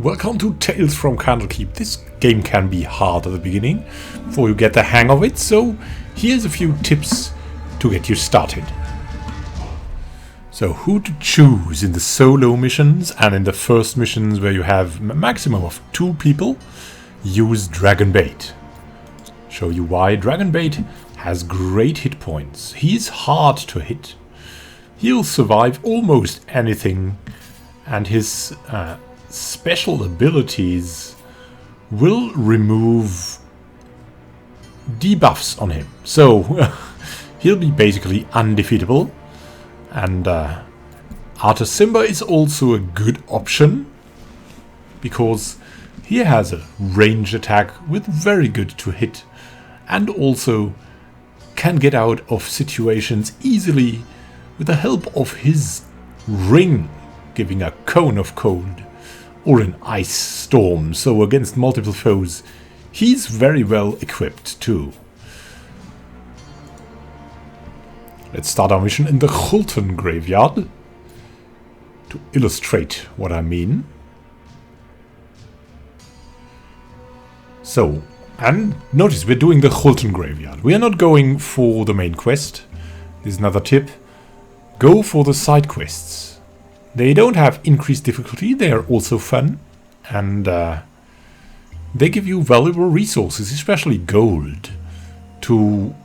Welcome to Tales from Candlekeep. This game can be hard at the beginning before you get the hang of it, so here's a few tips to get you started. So who to choose in the solo missions and in the first missions where you have a maximum of 2 people, use Dragonbait. Show you why. Dragonbait has great hit points. He's hard to hit. He'll survive almost anything, and his special abilities will remove debuffs on him. So he'll be basically undefeatable. And Arthur Simba is also a good option because he has a ranged attack with very good to hit and also can get out of situations easily with the help of his ring, giving a cone of cold or an ice storm. So against multiple foes, he's very well equipped too. Let's start our mission in the Khulton graveyard to illustrate what I mean. So, and notice we're doing the Khulton graveyard. We are not going for the main quest. This is another tip. Go for the side quests. They don't have increased difficulty, they are also fun, and they give you valuable resources, especially gold, to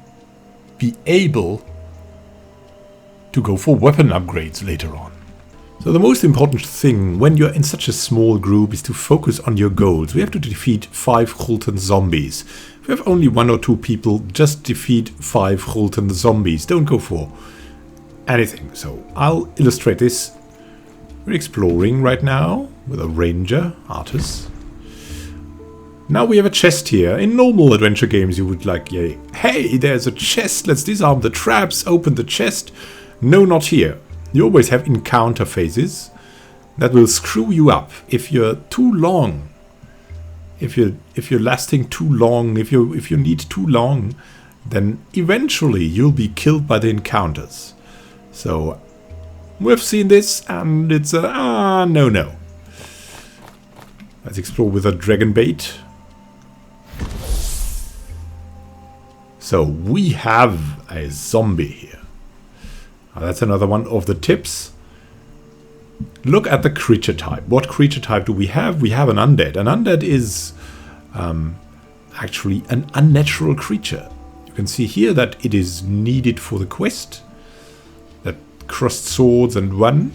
be able to go for weapon upgrades later on. So the most important thing when you're in such a small group is to focus on your goals. We have to defeat 5 Khulton zombies. If you have only 1 or 2 people, just defeat 5 Khulton zombies. Don't go for anything. So I'll illustrate this. We're exploring right now with a ranger, Artus. Now we have a chest here. In normal adventure games you would like, hey, there's a chest, let's disarm the traps, open the chest. No, not here. You always have encounter phases that will screw you up if you're too long. If you're lasting too long, if you need too long, then eventually you'll be killed by the encounters. So we've seen this, and it's a no. Let's explore with a Dragonbait. So we have a zombie here. That's another one of the tips. Look at the creature type. What creature type do we have? We have an undead. An undead is actually an unnatural creature. You can see here that it is needed for the quest. That crossed swords and run.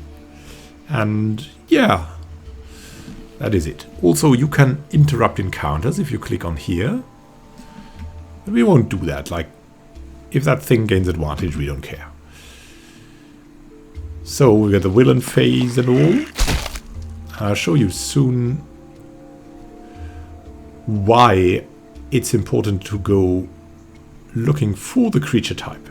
And yeah, that is it. Also, you can interrupt encounters if you click on here. But we won't do that. Like, if that thing gains advantage, we don't care. So we got the villain phase and all. I'll show you soon why it's important to go looking for the creature type.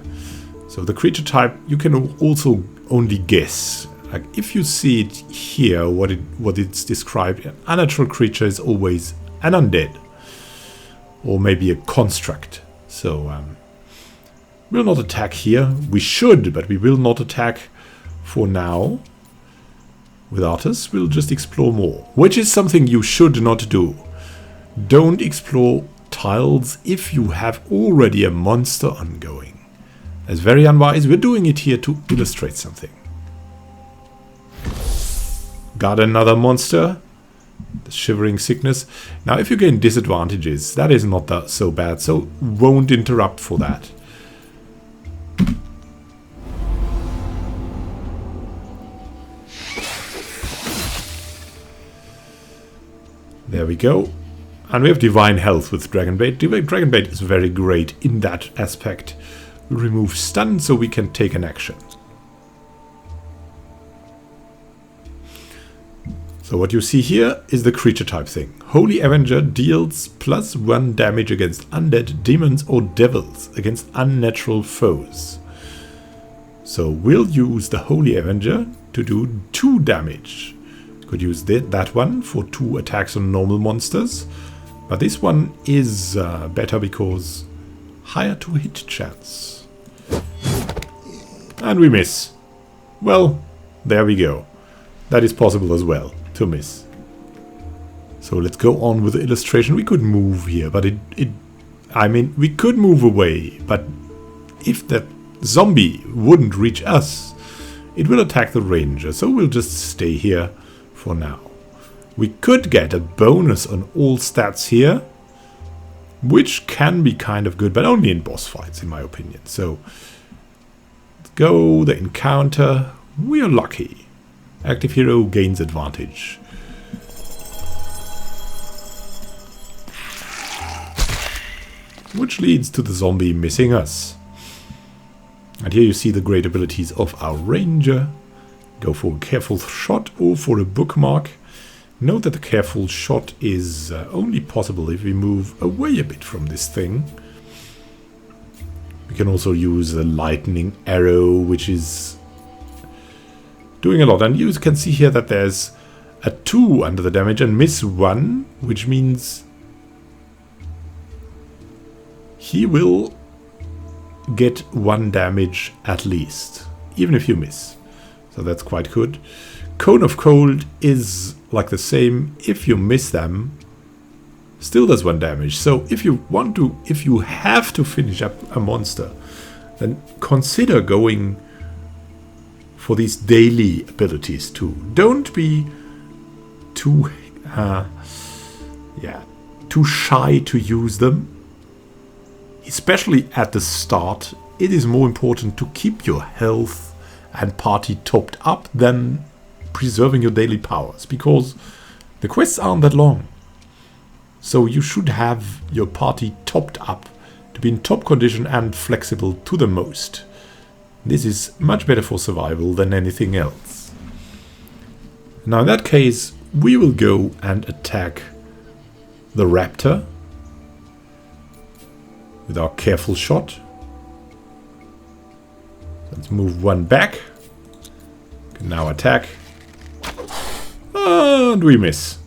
So the creature type you can also only guess. Like if you see it here, what it's described, an unnatural creature is always an undead or maybe a construct. So we'll not attack here. We should, but we will not attack. For now, with Artus, we'll just explore more, which is something you should not do. Don't explore tiles if you have already a monster ongoing. That's very unwise. We're doing it here to illustrate something. Got another monster, the Shivering Sickness. Now, if you gain disadvantages, that is not so bad, so won't interrupt for that. There we go. And we have Divine Health with Dragonbait. Dragonbait is very great in that aspect. We remove stun so we can take an action. So what you see here is the creature type thing. Holy Avenger deals +1 damage against undead, demons or devils against unnatural foes. So we'll use the Holy Avenger to do 2 damage. Could use that one for 2 attacks on normal monsters, but this one is better because higher to hit chance. And we miss. Well, there we go. That is possible as well, to miss. So let's go on with the illustration. We could move here, but I mean, we could move away, but if that zombie wouldn't reach us, it will attack the ranger, so we'll just stay here for now. We could get a bonus on all stats here, which can be kind of good, but only in boss fights, in my opinion. So, let's go, the encounter. We are lucky. Active hero gains advantage. Which leads to the zombie missing us. And here you see the great abilities of our ranger. Go for a careful shot or for a bookmark. Note that the careful shot is only possible if we move away a bit from this thing. We can also use a lightning arrow, which is doing a lot. And you can see here that there's a 2 under the damage and miss 1, which means he will get 1 damage at least, even if you miss. So that's quite good. Cone of Cold is like the same. If you miss them, still does 1 damage. So if you want to, if you have to finish up a monster, then consider going for these daily abilities too. Don't be too too shy to use them. Especially at the start, it is more important to keep your health and party topped up than preserving your daily powers, because the quests aren't that long. So you should have your party topped up to be in top condition and flexible to the most. This is much better for survival than anything else. Now in that case, we will go and attack the raptor with our careful shot. Let's move 1 back. Can now attack. And we miss.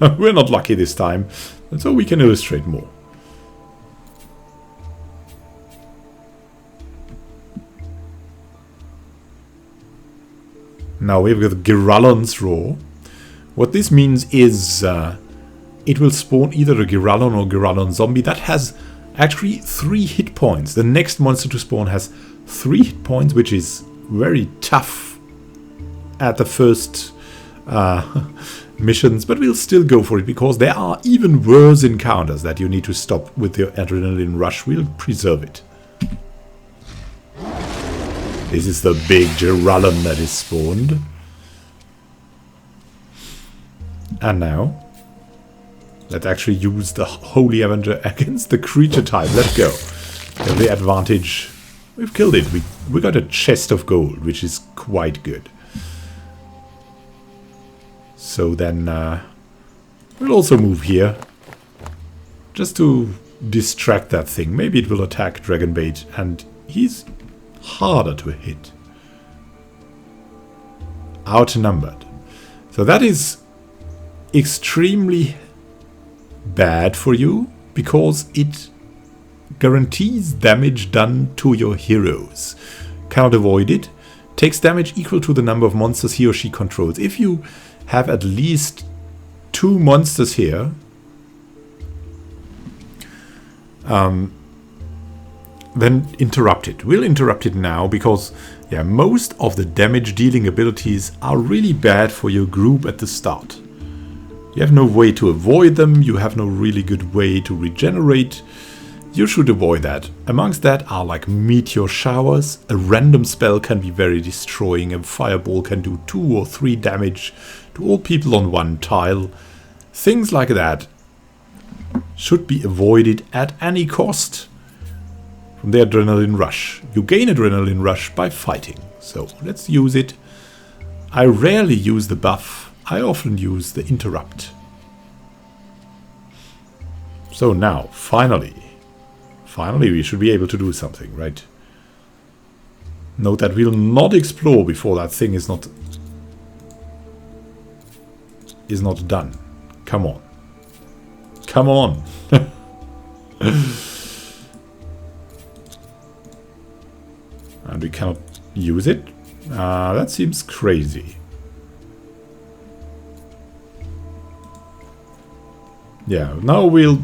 We're not lucky this time, and so we can illustrate more. Now we've got Girallon's Roar. What this means is it will spawn either a Girallon or Girallon zombie that has actually 3 hit points. The next monster to spawn has 3 hit points, which is very tough at the first missions, but we'll still go for it because there are even worse encounters that you need to stop with your adrenaline rush. We'll preserve it. This is the big Girallon that is spawned. And now let's actually use the Holy Avenger against the creature type. Let's go. We have the advantage. We've killed it. We got a chest of gold, which is quite good. So then we'll also move here. Just to distract that thing. Maybe it will attack Dragonbait, and he's harder to hit. Outnumbered. So that is extremely bad for you, because it guarantees damage done to your heroes. Cannot avoid it. Takes damage equal to the number of monsters he or she controls. If you have at least 2 monsters here, then interrupt it. We'll interrupt it now because most of the damage dealing abilities are really bad for your group at the start. You have no way to avoid them, you have no really good way to regenerate. You should avoid that. Amongst that are like meteor showers. A random spell can be very destroying. A fireball can do 2 or 3 damage to all people on 1 tile. Things like that should be avoided at any cost. From the adrenaline rush. You gain adrenaline rush by fighting. So let's use it. I rarely use the buff. I often use the interrupt. So now, finally we should be able to do something, right? Note that we'll not explore before that thing is not done. Come on. Come on. And we cannot use it? That seems crazy. Yeah, now we'll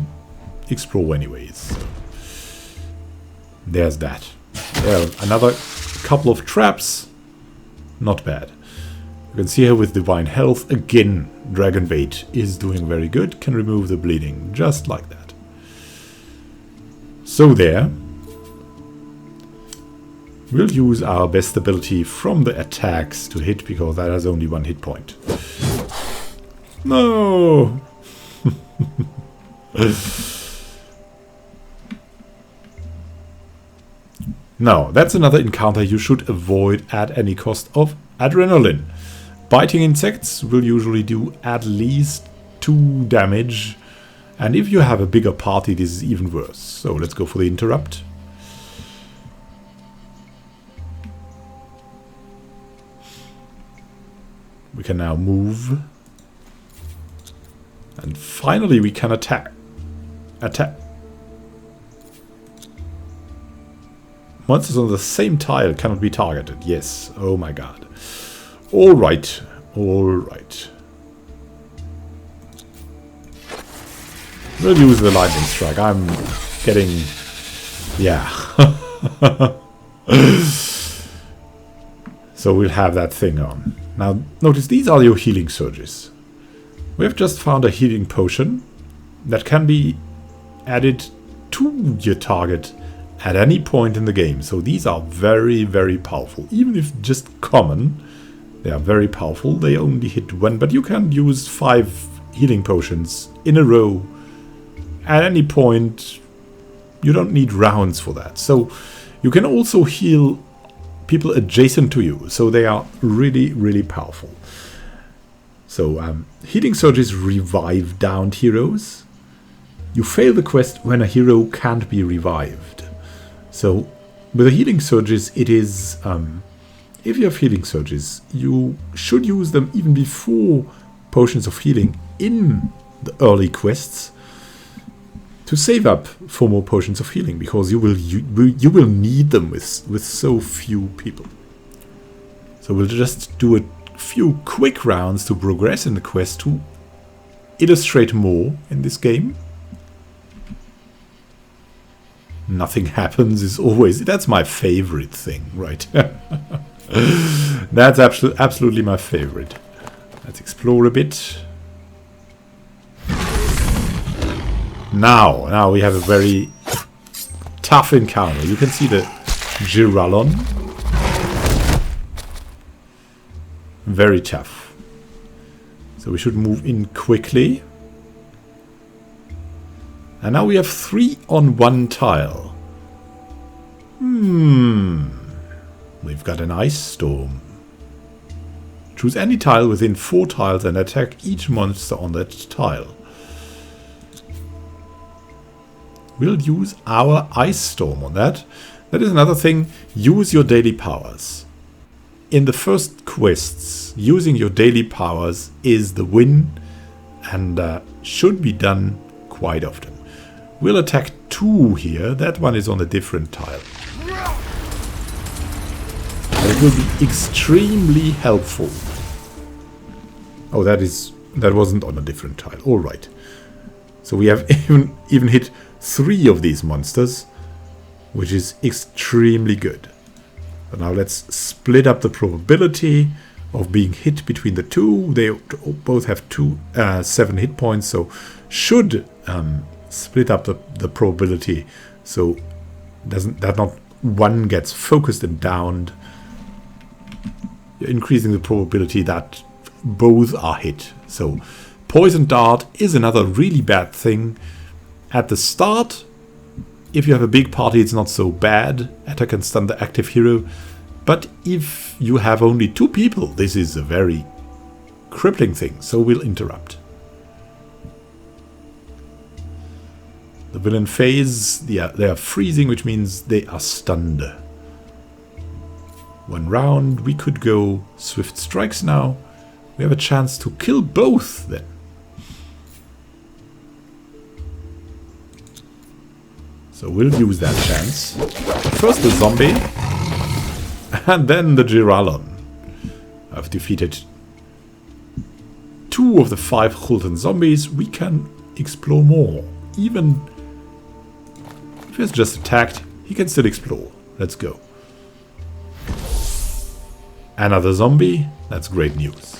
explore anyways. So there's that. There, another couple of traps. Not bad. You can see here with Divine Health, again, Dragon Bait is doing very good. Can remove the bleeding, just like that. So there. We'll use our best ability from the attacks to hit, because that has only 1 hit point. No! Now, that's another encounter you should avoid at any cost of adrenaline. Biting insects will usually do at least 2 damage. And if you have a bigger party, this is even worse. So let's go for the interrupt. We can now move. And finally we can attack. Attack. Monsters on the same tile cannot be targeted. Yes. Oh my god. Alright. Alright. We'll use the lightning strike. I'm getting... yeah. So we'll have that thing on. Now, notice these are your healing surges. We have just found a healing potion that can be added to your target at any point in the game. So these are very, very powerful. Even if just common, they are very powerful. They only hit 1, but you can use 5 healing potions in a row at any point. You don't need rounds for that. So you can also heal people adjacent to you, so they are really, really powerful. So healing surges revive downed heroes. You fail the quest when a hero can't be revived. So with the healing surges, it is if you have healing surges, you should use them even before potions of healing in the early quests to save up for more potions of healing, because you will need them with so few people. So we'll just do a few quick rounds to progress in the quest to illustrate more in this game. Nothing happens is always... that's my favorite thing, right? That's absolutely my favorite. Let's explore a bit. Now we have a very tough encounter. You can see the Girallon. Very tough. So we should move in quickly. And now we have 3 on 1 tile. We've got an ice storm. Choose any tile within 4 tiles and attack each monster on that tile. We'll use our ice storm on that. That is another thing. Use your daily powers. In the first quests, using your daily powers is the win, and should be done quite often. We'll attack 2 here. That one is on a different tile. And it will be extremely helpful. Oh, that wasn't on a different tile. All right. So we have even hit 3 of these monsters, which is extremely good. So now let's split up the probability of being hit between the 2. They both have 7 hit points, so should split up the probability, so that not one gets focused and downed. You're increasing the probability that both are hit. So Poison Dart is another really bad thing. At the start, if you have a big party, it's not so bad. Attack and stun the active hero. But if you have only 2 people, this is a very crippling thing. So we'll interrupt. The villain phase, they are freezing, which means they are stunned. 1 round, we could go Swift Strikes now. We have a chance to kill both then. So we'll use that chance. First the zombie, and then the Girallon. I've defeated 2 of the 5 Hulton zombies. We can explore more. Even if he's just attacked, he can still explore. Let's go. Another zombie. That's great news.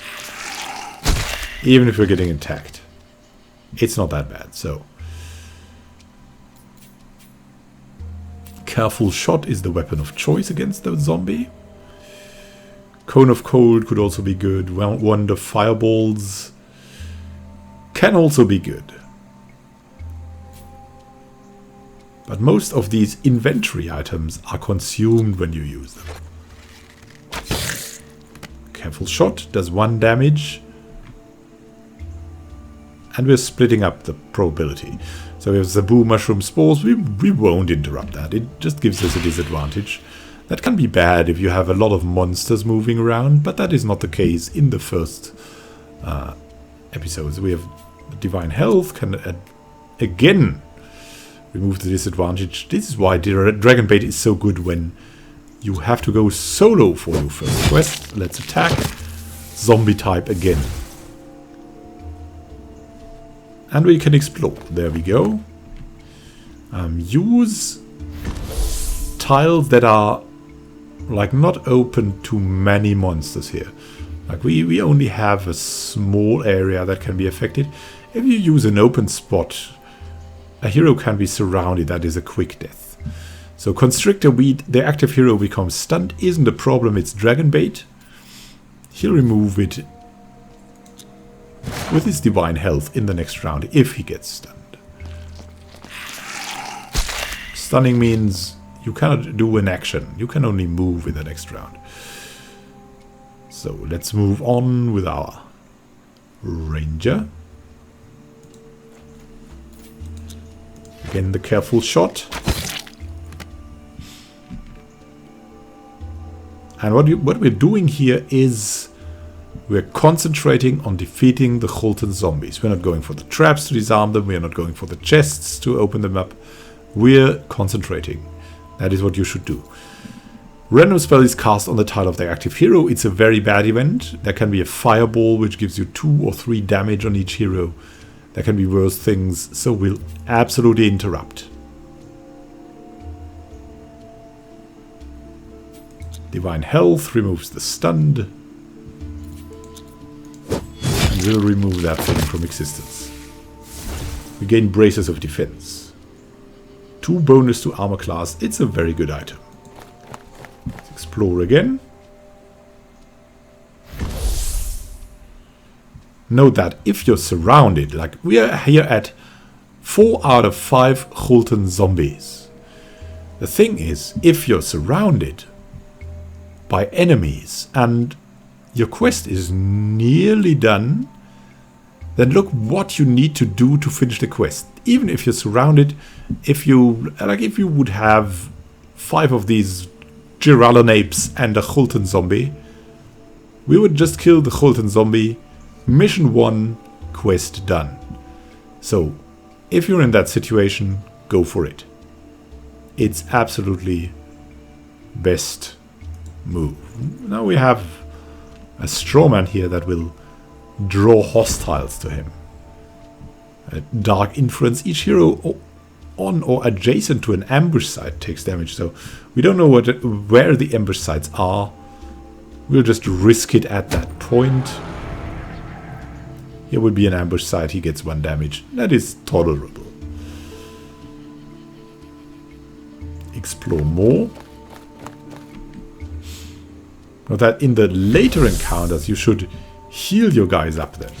Even if we're getting attacked, it's not that bad. So, careful shot is the weapon of choice against the zombie. Cone of Cold could also be good. Wand of Fireballs can also be good. But most of these inventory items are consumed when you use them. Careful shot does 1 damage. And we're splitting up the probability. So if Zabu Mushroom Spores, we won't interrupt that. It just gives us a disadvantage. That can be bad if you have a lot of monsters moving around, but that is not the case in the first episodes. We have Divine Health, can again remove the disadvantage. This is why Dragon Bait is so good when you have to go solo for your first quest. Let's attack. Zombie type again. And we can explore. There we go. Use tiles that are like not open to many monsters here. Like we only have a small area that can be affected. If you use an open spot, a hero can be surrounded. That is a quick death. So Constrictor Weed, the active hero becomes stunned. Isn't a problem, it's Dragon Bait. He'll remove it with his Divine Health in the next round if he gets stunned. Stunning means you cannot do an action. You can only move in the next round. So let's move on with our Ranger. Again, the careful shot. And what we're doing here is we're concentrating on defeating the Holton zombies. We're not going for the traps to disarm them. We're not going for the chests to open them up. We're concentrating. That is what you should do. Random spell is cast on the tile of the active hero. It's a very bad event. There can be a fireball which gives you 2 or 3 damage on each hero. There can be worse things, so we'll absolutely interrupt. Divine Health removes the stunned. And we'll remove that thing from existence. We gain Braces of Defense. 2 bonus to armor class. It's a very good item. Let's explore again. Note that if you're surrounded, like we are here at 4 out of 5 Holton zombies. The thing is, if you're surrounded by enemies and your quest is nearly done, then look what you need to do to finish the quest. Even if you're surrounded, if you would have 5 of these Giralonapes and a Holton zombie, we would just kill the Holton zombie. Mission 1, quest done. So, if you're in that situation, go for it. It's absolutely best move. Now we have a strawman here that will draw hostiles to him. A dark influence. Each hero on or adjacent to an ambush site takes damage. So we don't know where the ambush sites are. We'll just risk it at that point. Here would be an ambush site. He gets 1 damage. That is tolerable. Explore more. Note that in the later encounters you should heal your guys up then.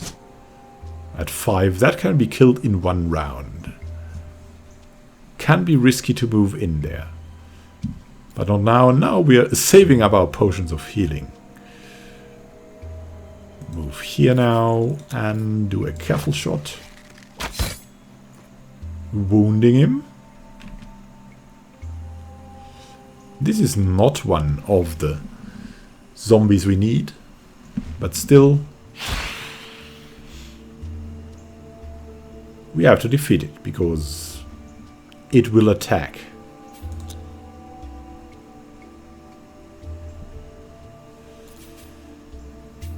At 5, that can be killed in 1 round. Can be risky to move in there. But not now. Now we are saving up our potions of healing. Move here now and do a careful shot. Wounding him. This is not one of the zombies we need, but still we have to defeat it because it will attack.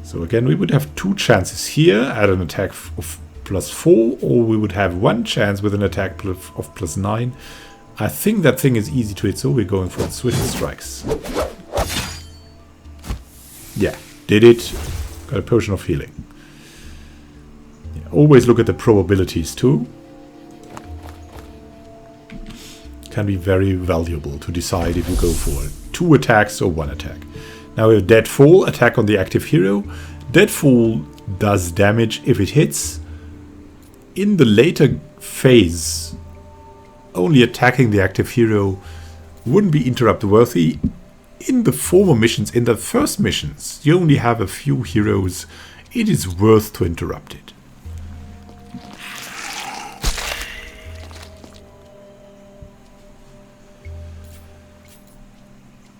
So again, we would have 2 chances here at an attack of +4, or we would have one chance with an attack of +9. I think that thing is easy to hit, so we're going for Swift Strikes. Yeah, did it. Got a potion of healing. Yeah, always look at the probabilities too. Can be very valuable to decide if you go for 2 attacks or 1 attack. Now we have Deadfall, attack on the active hero. Deadfall does damage if it hits. In the later phase, only attacking the active hero wouldn't be interrupt worthy. In the former missions, in the first missions, you only have a few heroes. It is worth to interrupt it.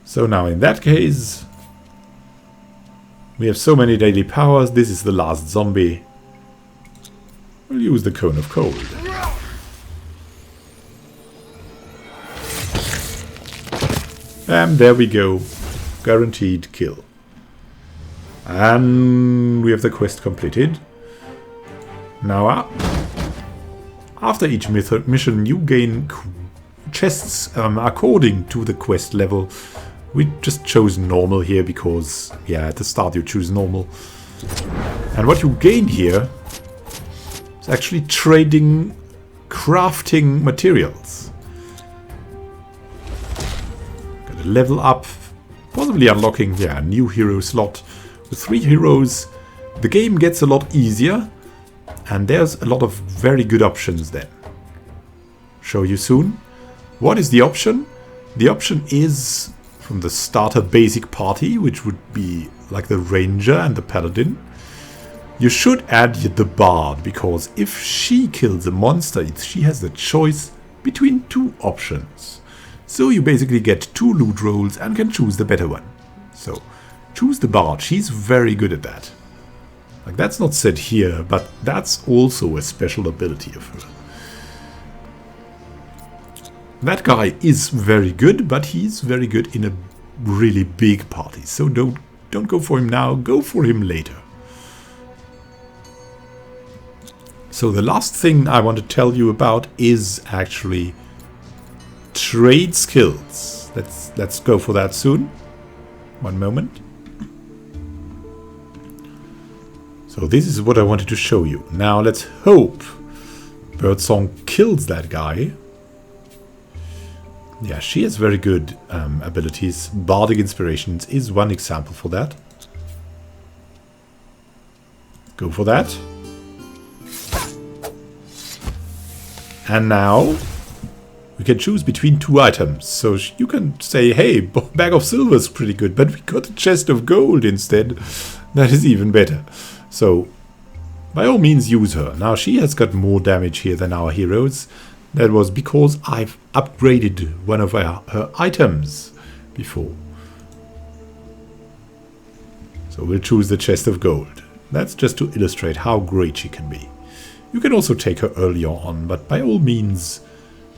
So now in that case, we have so many daily powers. This is the last zombie. We'll use the Cone of Cold. And there we go. Guaranteed kill. And we have the quest completed. Now, after each mission, you gain chests according to the quest level. We just chose normal here because, yeah, at the start you choose normal. And what you gain here is actually trading, crafting materials. Got a level up, possibly unlocking, yeah, a new hero slot. With 3 heroes, the game gets a lot easier, and there's a lot of very good options then. Show you soon. What is the option? The option is from the starter basic party, which would be like the ranger and the paladin. You should add the bard, because if she kills a monster, she has the choice between 2 options. So you basically get 2 loot rolls and can choose the better one. So choose the bard, she's very good at that. Like, that's not said here, but that's also a special ability of her. That guy is very good, but he's very good in a really big party. So don't go for him now, go for him later. So the last thing I want to tell you about is actually trade skills. Let's go for that soon. One moment. So this is what I wanted to show you. Now let's hope Birdsong kills that guy. Yeah, she has very good abilities. Bardic Inspirations is one example for that. Go for that. And now we can choose between 2 items. So you can say, hey, bag of silver is pretty good, but we got a chest of gold instead. That is even better. So by all means use her. Now she has got more damage here than our heroes. That was because I've upgraded one of her items before. So we'll choose the chest of gold. That's just to illustrate how great she can be. You can also take her earlier on, but by all means,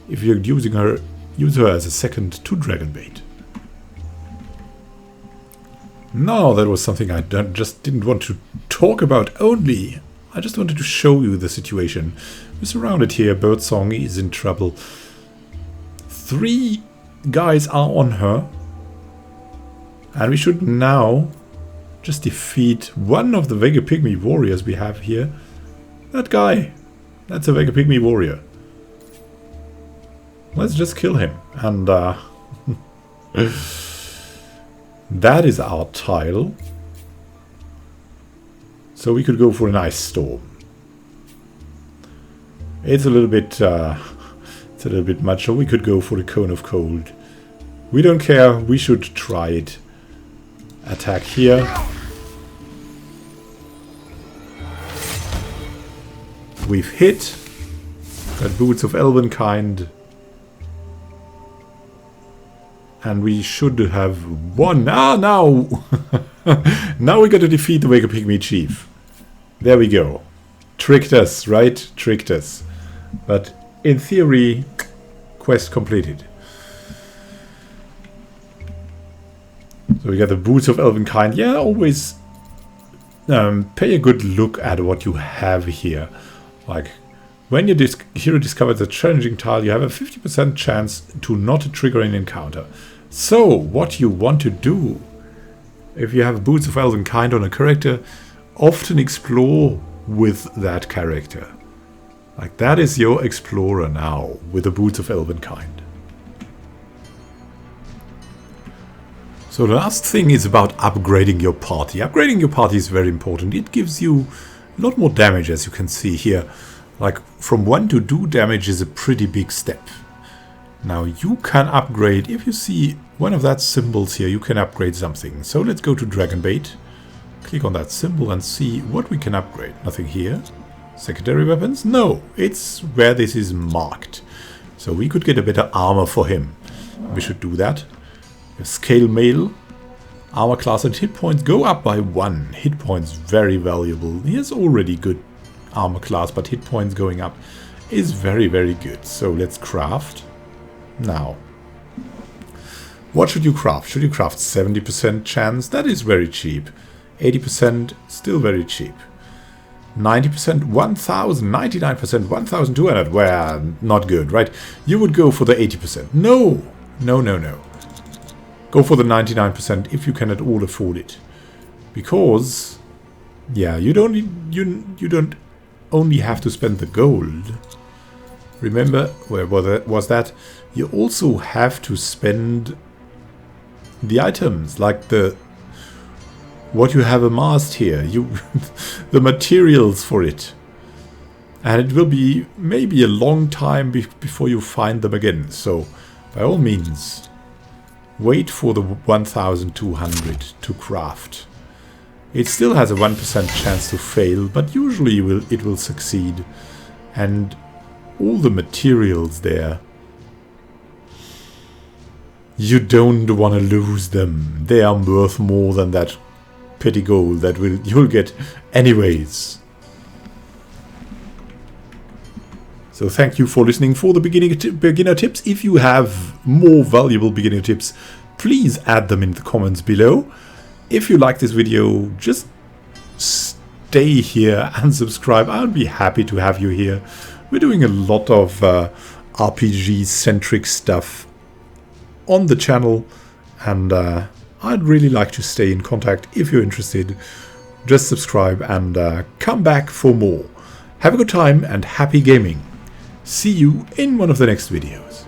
if you're using her, use her as a second to Dragonbait. Now that was something I just didn't want to talk about only. I just wanted to show you the situation. We're surrounded here. Birdsong is in trouble. 3 guys are on her. And we should now just defeat one of the Vega Pygmy warriors we have here. That guy. That's a Vega Pygmy warrior. Let's just kill him. And that is our tile. So we could go for an ice storm. It's a little bit much, so we could go for the Cone of Cold. We don't care, we should try it. Attack here. We've hit. Got Boots of Elvenkind. And we should have won. Ah, now! Now we got to defeat the Vega Pygmy Chief. There we go. Tricked us, right? Tricked us. But in theory, quest completed. So we got the Boots of Elvenkind. Yeah, always pay a good look at what you have here. Like, when your hero discovers a challenging tile, you have a 50% chance to not trigger an encounter. So, what you want to do, if you have Boots of Elvenkind on a character, often explore with that character. Like, that is your explorer now, with the Boots of Elvenkind. So the last thing is about upgrading your party. Upgrading your party is very important. It gives you a lot more damage, as you can see here. Like, from 1 to 2 damage is a pretty big step. Now you can upgrade, if you see one of that symbols here, you can upgrade something. So let's go to Dragonbait, click on that symbol and see what we can upgrade. Nothing here. Secondary weapons? No, it's where this is marked. So we could get a better armor for him. We should do that. Scale mail, armor class and hit points go up by 1. Hit points very valuable. He has already good armor class, but hit points going up is very, very good. So let's craft now. What should you craft? Should you craft 70% chance? That is very cheap. 80% still very cheap. 90%, 1000, 99%, 1200. Well, not good, right? You would go for the 80%. No, no, no, no. Go for the 99% if you can at all afford it. Because, yeah, you don't only have to spend the gold. Remember, where was that? You also have to spend the items, like what you have amassed here. The materials for it. And it will be maybe a long time before you find them again. So, by all means, wait for the 1200 to craft. It still has a 1% chance to fail, but usually it will succeed. And all the materials there, you don't want to lose them. They are worth more than that petty gold that you'll get anyways. So thank you for listening for the beginner tips. If you have more valuable beginner tips, please add them in the comments below. If you like this video, just stay here and subscribe. I'll be happy to have you here. We're doing a lot of RPG-centric stuff on the channel, and I'd really like to stay in contact. If you're interested, just subscribe and come back for more. Have a good time and happy gaming. See you in one of the next videos.